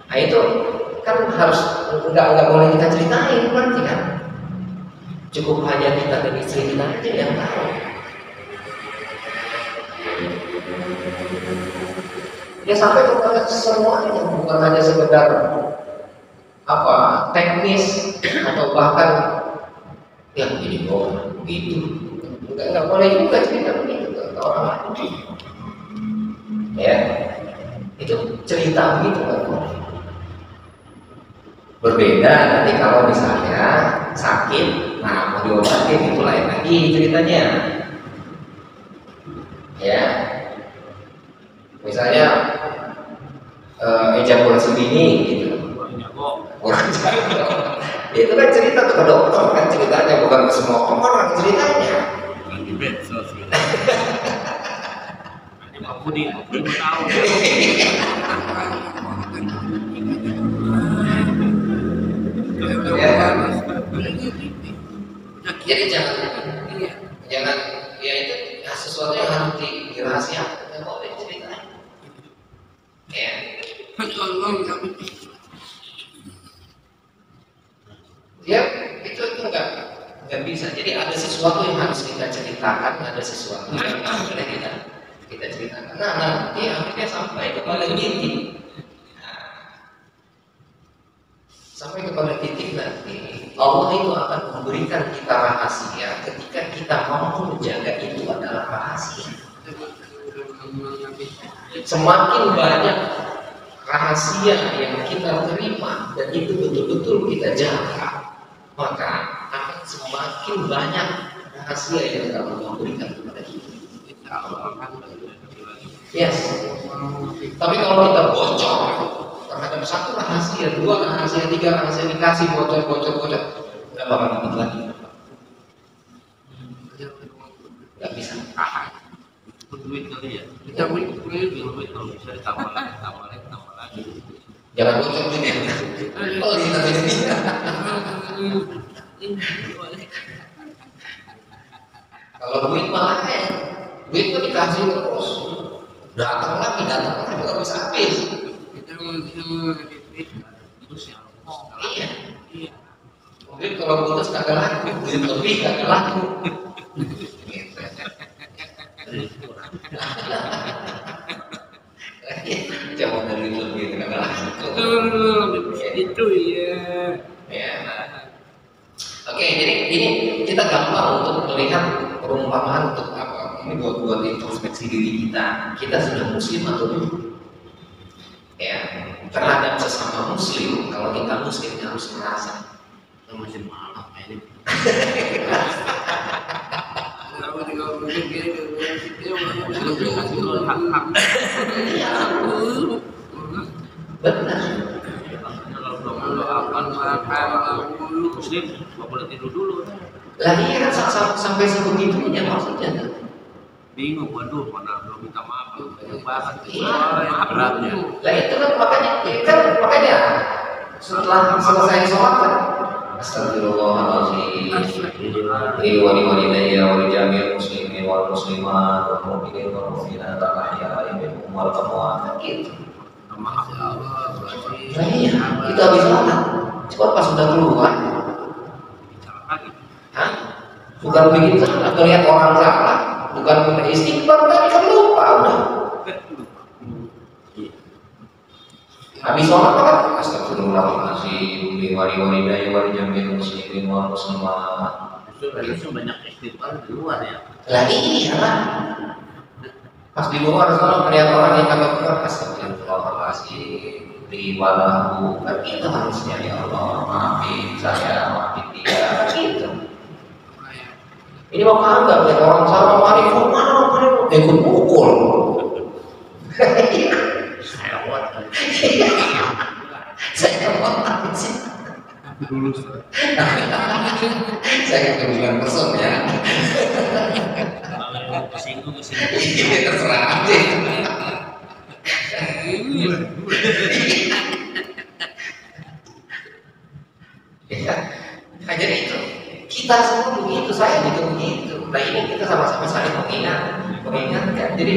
nah itu kan harus nggak boleh kita ceritain berarti kan. Cukup hanya kita dan istri kita aja yang tahu. Ya sampai kepada semuanya, bukan hanya sekedar apa teknis atau bahkan yang ini begitu. Nggak boleh juga cerita begitu ke orang lain. Ya, itu cerita begitu nggak boleh. Berbeda nanti kalau misalnya sakit, nah mau diobatin itu lain lagi ceritanya. Ya, misalnya ejakulasi dini gitu. Kurang jago. Itu kan cerita tuh ke dokter kan ceritanya, bukan ke semua orang ceritanya. di medsos gitu. Ini Pak Budi tahu. Ya. Jadi jangan ya itu ya sesuatu yang harus dirahasiakan, nggak boleh diceritain. Ya. Ya itu nggak bisa. Jadi ada sesuatu yang harus kita ceritakan, ada sesuatu yang boleh kita ceritakan. Nah nanti akhirnya sampai kepada titik. Sampai kepada titik nanti Allah itu akan memberikan kita rahasia ketika kita mampu menjaga itu adalah rahasia. Semakin banyak rahasia yang kita terima dan itu betul-betul kita jaga, maka akan semakin banyak rahasia yang Allah berikan kepada kita. Yes. Tapi kalau kita bocor terhadap satu rahasia, dua rahasia, tiga rahasia dikasih bocor, nggak bakal dapat lagi. Nggak bisa. Itu duit kali ya. Kita duit kalau bisa ditambah lagi. Jangan bocor duit ya. Oh kita ini. Kalau duit malah duit itu dikasih terus, datang lagi nggak bisa habis. Iya. Duit kalau bonus kagak laku, duit lebih kagak laku. Jangan dari lebih kagak laku. Itu ya. Ya. Oke, jadi ini kita gampang untuk melihat perumpamaan untuk apa? Ini buat introspeksi diri kita. Kita sudah muslim atau belum? Ya, terhadap sesama muslim, kalau kita muslim harus merasa Masih malam ini. benar. Muslim nggak boleh tidur dulu. Lah iya kan sampai sebegitunya maksudnya. Bingung, waduh mana belum minta maaf, banyak banget. Iya. Beratnya. Lah itu kan makanya setelah selesai sholat kan astagfirullahaladzim wali walidayya wali jami'il muslimin wal muslimat wal mu'minin wal mu'minat al-ahya'i minhum wal amwat gitu. Maaf ya Allah, Nah iya, itu habis sholat. Coba pas sudah keluar, bicara lagi. hah? Bukan bikin salah, ngeliat orang salah, bukan istighfar tadi kan lupa udah. Habis sholat kan astagfirullahaladzim wali walidayya wali jami'il muslimin wal muslimat. Justru banyak istighfar di luar ya. Lah iya lah. Pas di luar kalau melihat orang yang kagak benar astagfirullahaladzim walahu kan itu harusnya ya Allah maafin saya maafin dia gitu. Ini mau kagak lihat orang salah mari ikut pukul. Saya Dulu saya kebilang person ya. kalau kesinggung Ini terserah aja. Ya, nah, jadi itu kita semua begitu, saya juga begitu. Nah ini kita sama-sama saling mengingatkan. Jadi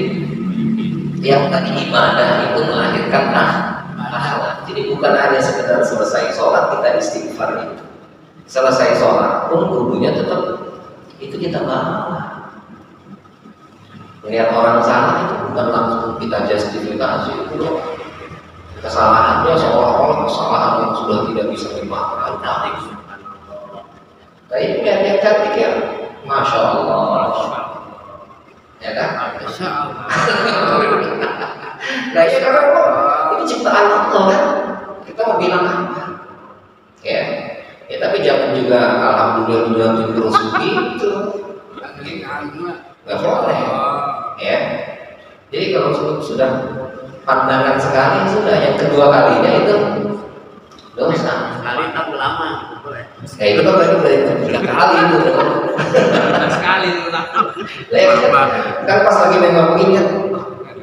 yang tadi ibadah itu melahirkan pahala. Jadi bukan hanya sekedar selesai sholat kita istighfar itu. Selesai sholat pun kudunya tetap itu kita bawa. Melihat orang salah itu bukan langsung kita justifikasi itu loh. Kesalahannya seolah-olah kesalahan yang sudah tidak bisa dimaafkan. Tapi lihat cantik ya, masya Allah, ya kan? Masya Allah. Nah ya karena itu ciptaan Allah kan. Kita mau bilang apa? Ya tapi jangan juga alhamdulillah terus begitu. Nggak boleh. Ya. Jadi kalau sudah pandangan sekali sudah, yang kedua kalinya itu dosa. Sekali tak lama, boleh. Ya itu kan tadi udah 3 kali itu. Sekali lah. Kan pas lagi nengok begini kan,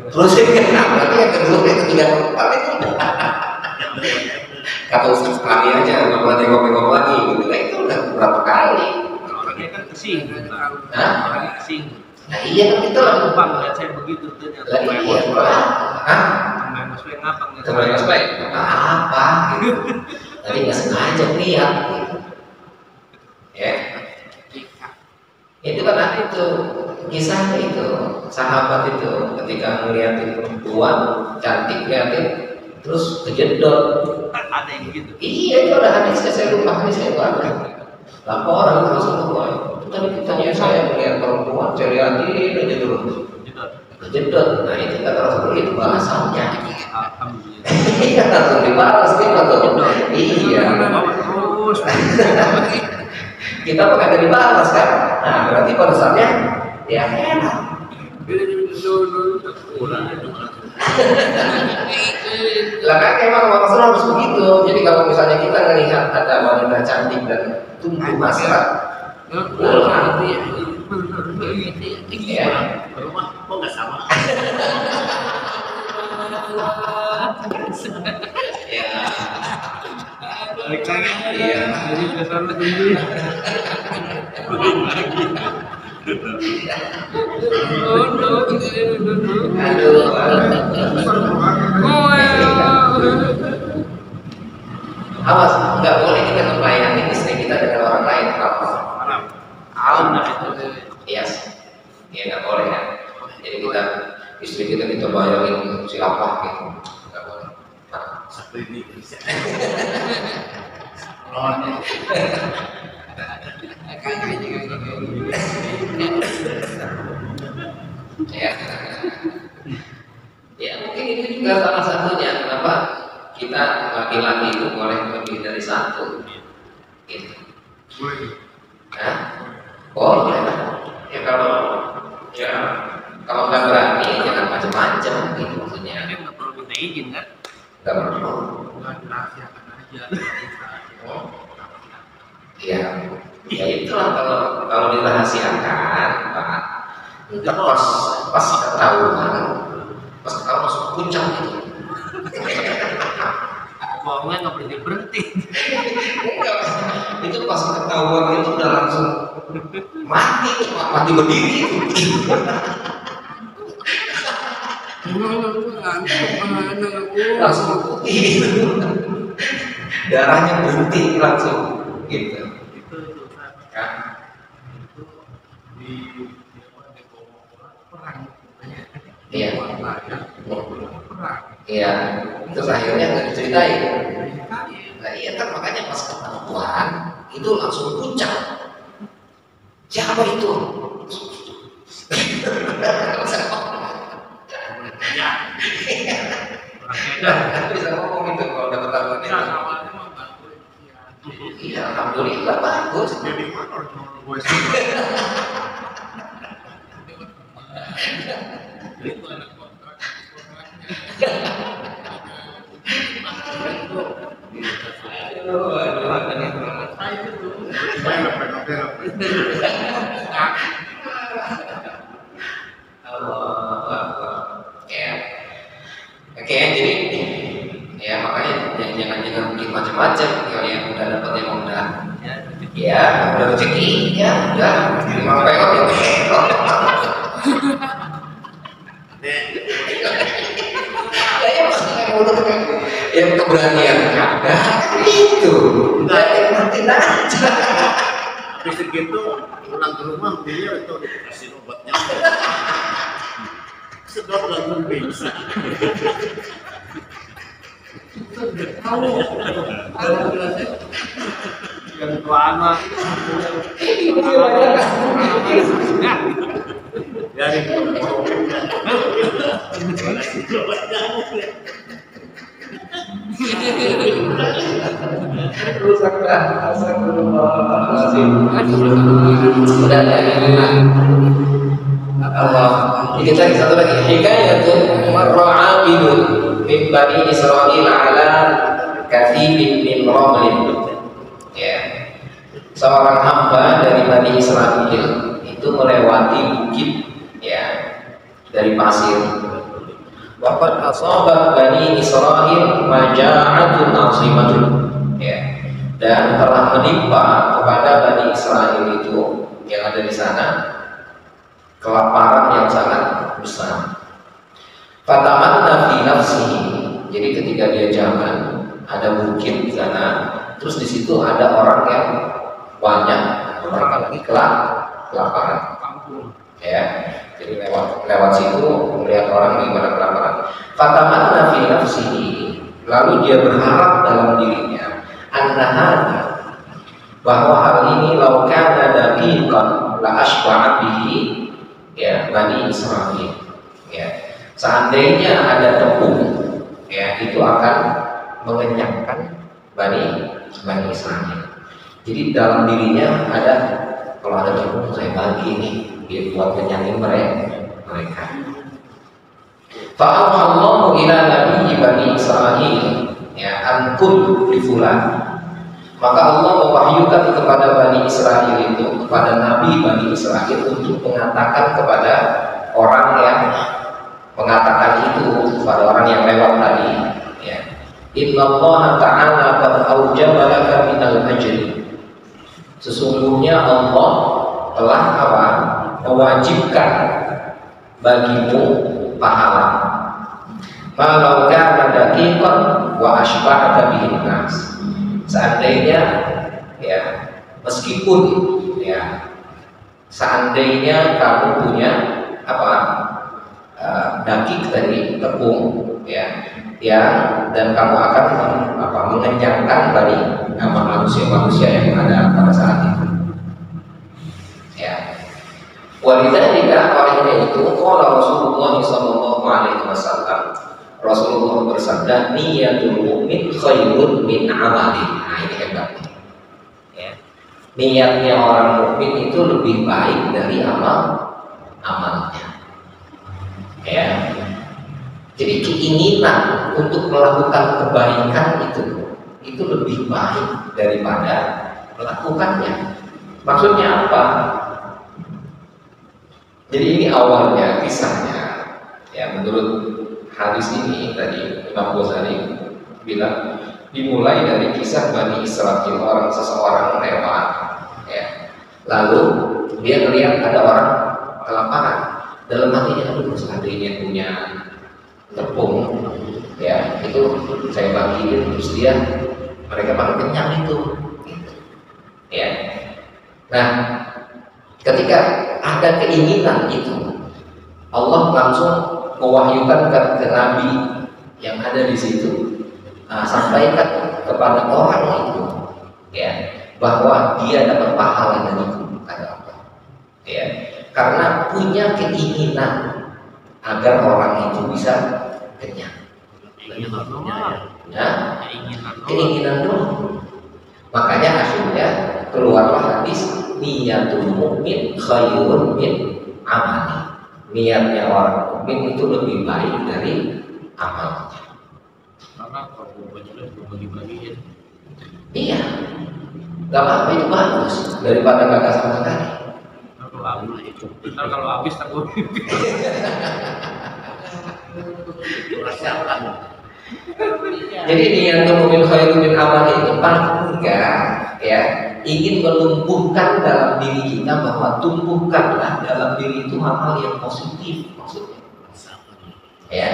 terus berarti yang kedua itu 3 kali itu. Kata Ustaz sekali aja, nggak pernah nengok lagi gitu. Nah itu udah berapa kali? Orangnya kan kesinggung. Hah? Orangnya kesinggung. Nah iya kan kita lah. Numpang ngeliat saya begitu ternyata. Lah iya, hah? Main ospek ngapa ngeliat Teman saya? ospek? Apa? Gitu. Tadi nggak sengaja lihat. Gitu. Ya. Itu kan ada itu kisahnya itu sahabat itu ketika ngeliatin perempuan cantik liatin terus kejedot. Ada yang gitu. Iya itu ada hadisnya, saya lupa hadisnya itu ada. Laporan terus semua. Tadi ditanya saya melihat perempuan saya liatin aja terus. Kejedot. Nah itu kata Rasulullah itu balasannya. Alhamdulillah. Iya langsung dibalas dia betul. Iya. Terus. Kita pakai dari balas kan. Nah berarti balasannya ya enak. Lah kan emang Rasul harus begitu. Jadi kalau misalnya kita melihat ada wanita cantik dan tumbuh mesra, ya. Rumah kok nggak sama? Ya. Balik lagi. Iya. Jadi dasar dulu. Aduh. Awas, nggak boleh kita membayangin istri kita dengan orang lain apa? Haram. Alam itu. Iya, ya nggak boleh ya. Jadi kita istri kita bayangin siapa gitu, nggak boleh. Nah, Satu ini bisa. ya. Ya mungkin itu juga salah satunya kenapa kita laki-laki itu boleh lebih dari satu. Gitu. Nah, boleh. Ya kalau nggak berani jangan macam-macam gitu maksudnya. Tapi nggak perlu minta izin kan? Nggak perlu. Nggak dirahasiakan aja. Oh. Ya, ya itulah kalau dirahasiakan, Pak. Entar pas ketahuan masuk puncak gitu. Bohongnya nggak berhenti. Enggak, itu pas ketahuan itu udah langsung mati berdiri itu. Langsung putih gitu. Darahnya berhenti langsung gitu. Itu Kan? itu di perang Iya. perang. Iya. Terus akhirnya nggak diceritain. Diceritain. Nah iya kan makanya pas ketahuan itu langsung puncak. Siapa itu? Ya. Bisa ngomong itu kalau udah ketahuan itu. Awalnya mau bantu. Iya, alhamdulillah bagus. Jadi mana orang gue itu ada kontrak. Oke, jadi ya makanya jangan bikin macam-macam. Kalau yang udah dapat yang udah, ya udah rezeki, ya udah lima peot ya peot. Ya maksudnya udah yang keberanian ada itu, nanti aja. Habis segitu pulang ke rumah dia itu dikasih obatnya. Sedot langsung bisa. Tahu jelasnya yang tua anak Dari Rusak dah, astagfirullahaladzim. Udah Allah. Dikit lagi satu lagi. Hikayatun marra abidun min bani Israil ala kathibin min ramlin. Ya. Seorang hamba dari Bani Israil itu melewati bukit ya dari pasir. Waqad asabat Bani Israil maja'atun 'azimatun. Ya. Dan telah menimpa kepada Bani Israil itu yang ada di sana kelaparan yang sangat besar. Fatamanna fi nafsihi. Jadi ketika dia jalan ada bukit di sana, terus di situ ada orang yang banyak, mereka lagi kelaparan. Ya, jadi lewat situ melihat orang yang pada kelaparan. Fatamanna fi nafsihi. Lalu dia berharap dalam dirinya, annahana, bahwa hal ini laukana daqiqan la asba'at bihi ya Bani Israil. Ya, seandainya ada tepung ya itu akan mengenyangkan Bani Israil. Jadi dalam dirinya ada, kalau ada tepung saya bagi nih dia buat kenyangin mereka. Fa'auhallahu ila nabiyyi Bani Israil ya ankul li fulan. Maka Allah mewahyukan kepada Bani Israil itu, kepada Nabi Bani Israil untuk mengatakan kepada orang yang mengatakan itu, kepada orang yang lewat tadi ya. Inna Allah ta'ala qad aujaba laka minal ajri. Sesungguhnya Allah telah mewajibkan bagimu pahala. Walau kana daqiqan wa ashba'ata bihin nas. Seandainya ya meskipun ya seandainya kamu punya daging tadi tepung ya dan kamu akan mengenyangkan dari manusia yang ada pada saat itu ya. Walidzalika oleh itu qala Rasulullah sallallahu alaihi wasallam, Rasulullah bersabda, niyatul mu'min khairun min amali. Nah ini hebatnya ya. Niatnya orang mukmin itu lebih baik dari amalnya ya. Jadi keinginan untuk melakukan kebaikan itu lebih baik daripada melakukannya. Maksudnya apa? Jadi ini awalnya kisahnya, ya menurut hadis ini tadi Imam Ghazali bilang dimulai dari kisah Bani Israil, seseorang lewat, ya. Lalu dia melihat ada orang kelaparan, dalam hatinya aduh seandainya punya tepung, ya itu saya bagiin, terus mereka pada kenyang itu, ya. Nah, ketika ada keinginan itu, Allah langsung mewahyukan ke Nabi yang ada di situ, sampaikan kepada orang itu, ya, bahwa dia dapat pahala dariku, kata Allah, ya, karena punya keinginan agar orang itu bisa kenyang. Keinginan doang. Makanya akhirnya keluarlah hadis niyatul mukmin khairun min amali. Niatnya orang mukmin itu lebih baik dari amalnya. Karena kalau bajunya bagi-bagiin. Iya, gak apa-apa, itu bagus daripada gak sama sekali. Kalau habis takut. Jadi niyatul mukmin khairun min amali itu paling enggak, ya, ingin menumbuhkan dalam diri kita bahwa tumbuhkanlah dalam diri itu hal-hal yang positif, maksudnya, ya.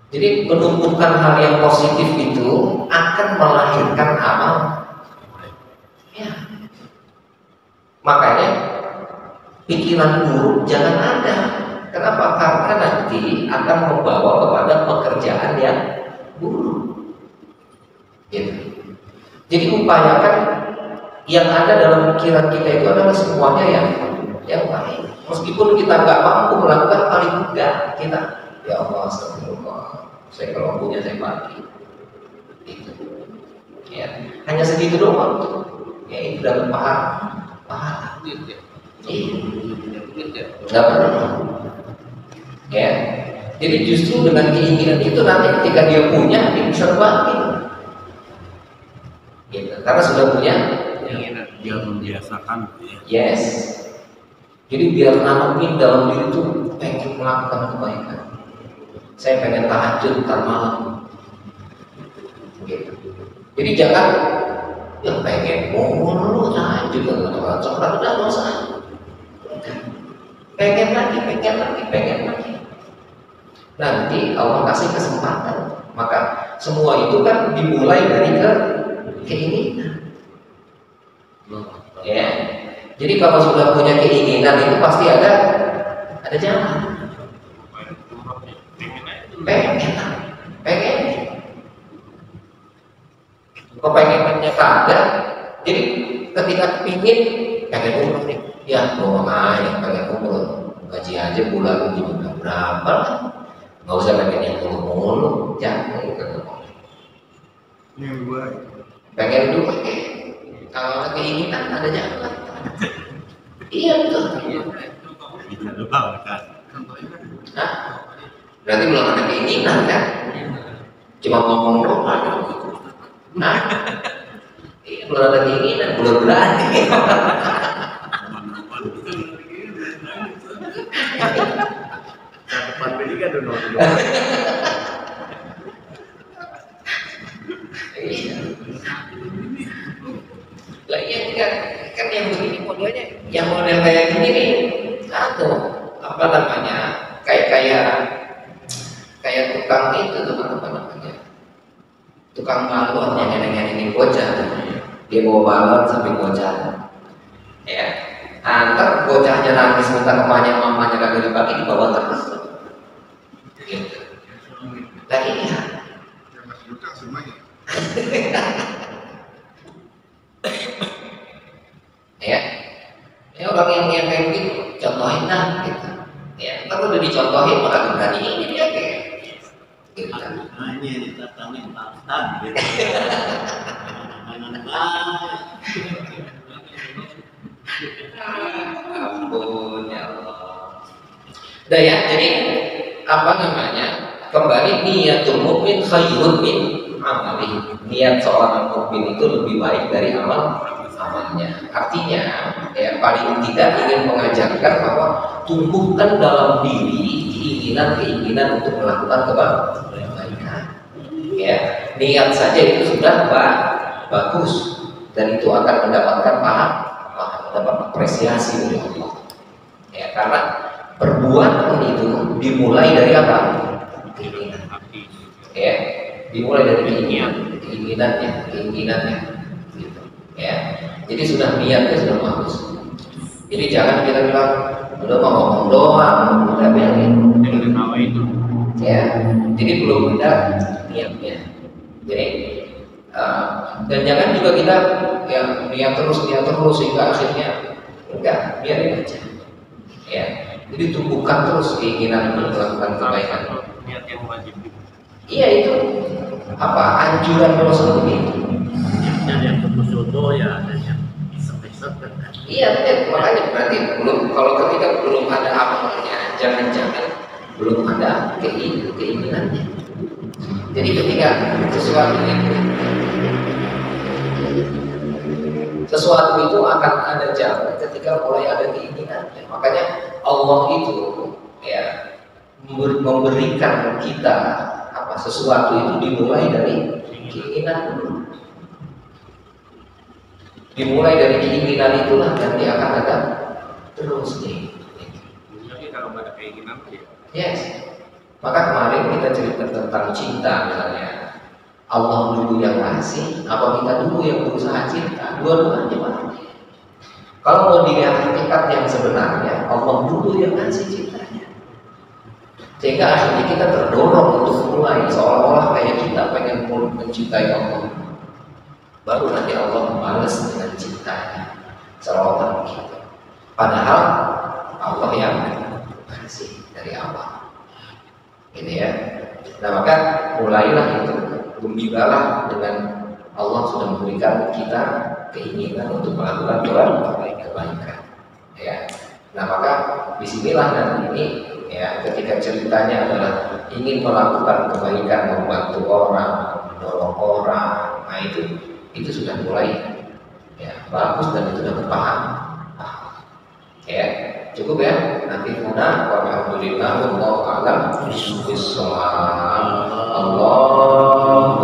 Jadi menumbuhkan hal yang positif itu akan melahirkan amal, ya. Makanya pikiran buruk jangan ada. Kenapa? Karena nanti akan membawa kepada pekerjaan yang buruk. Gitu. Jadi upayakan yang ada dalam pikiran kita itu adalah semuanya yang baik. Meskipun kita nggak mampu melakukan, paling enggak kita, ya Allah, astagfirullah, saya kalau punya saya bagi. Gitu. Ya, hanya segitu doang tuh. Ya itu dalam pahala. Iya. Nggak pernah. Ya, jadi justru dengan keinginan itu nanti ketika dia punya, dia bisa berbagi. Gitu. Karena sudah punya Keinginan dia membiasakan. yes. Jadi biar nanamin dalam diri itu pengen melakukan kebaikan. Saya pengen tahajud ntar malam. Gitu. Jadi jangan yang pengen mulu tahajud atau sholat udah nggak usah. Pengen lagi. Nanti Allah kasih kesempatan. Maka semua itu kan dimulai dari keinginan. Ya. Jadi kalau sudah punya keinginan itu pasti ada jalan. Pengen. Kepengennya kagak. Jadi ketika pingin pengen umroh nih, ya mau main pengen umroh, gaji aja bulan juga berapa lah. Nggak usah pengen yang mulu-mulu, jangan gitu. Pengen dulu, kalau ada keinginan ada jalan. Iya betul. Nah, berarti belum ada keinginan kan? Cuma ngomong doang. Nah, belum ada keinginan, belum berani. Depan pendidikan dulu. Lah iya kan yang begini modelnya, yang model kayak gini nih, satu apa namanya, kayak tukang itu teman-teman namanya, tukang balon yang neneng-nenengin bocah, dia bawa balon sampai bocah, ya, antar bocahnya nangis minta kemanya mamanya kagak dibagi dibawa terus, gitu. Lah iya. Ya orang yang kayak gitu contohin lah gitu. Ya, kalau udah dicontohin malah berani ini dia kayak gitu. Nah ini ditatangin Pakistan gitu. Ampun ya Allah. Dah ya, jadi apa namanya? Kembali niyatul mukmin khairun min amali. Niat seorang mukmin itu lebih baik dari amalnya. Artinya, ya paling tidak ingin mengajarkan bahwa tumbuhkan dalam diri keinginan untuk melakukan kebaikan. Ya, niat saja itu sudah bagus dan itu akan mendapatkan mendapat apresiasi dari Allah. Ya, karena perbuatan itu dimulai dari apa? Keinginan. Ya, dimulai dari keinginannya. Gitu. Ya, jadi sudah niatnya sudah bagus. Jadi jangan kita bilang udah mau ngomong doang, udah bilang itu. Ya, jadi belum ada niatnya. Jadi dan jangan juga kita yang niat terus sehingga akhirnya enggak, biarin aja. Ya, jadi tumbuhkan terus keinginan untuk melakukan kebaikan. Niat yang wajib. Iya itu anjuran Rasul itu. Dan yang contoh ya ada yang iseng-iseng kan. Iya, makanya berarti kalau ketika belum ada amalnya, jangan-jangan belum ada keinginannya. Jadi ketika sesuatu itu akan ada jalan ketika mulai ada keinginannya. Makanya Allah itu ya memberikan kita sesuatu itu dimulai dari keinginan dulu. Dimulai dari keinginan itulah nanti akan ada terus nih. Jadi kalau nggak ada keinginan ya. Yes. Maka kemarin kita cerita tentang cinta misalnya. Allah dulu yang ngasih, apa kita dulu yang berusaha cinta? Dua-duanya Pak. Kalau mau dilihat hakikat yang sebenarnya, Allah dulu yang ngasih cintanya. Sehingga akhirnya kita terdorong untuk mulai seolah-olah kayak kita pengen mencintai Allah. Baru nanti Allah membalas dengan cintanya seolah begitu. Padahal Allah yang kasih dari awal. Ini ya. Nah maka mulailah itu, gembiralah dengan Allah sudah memberikan kita keinginan untuk melakukan kebaikan. Ya. Nah maka disinilah nanti ini ya ketika ceritanya adalah ingin melakukan kebaikan, membantu orang, menolong orang, nah itu sudah mulai ya bagus dan itu sudah berpaham. Ya cukup ya. Nanti muna walhamdulillah wallahu a'lam bishawab. Allahumma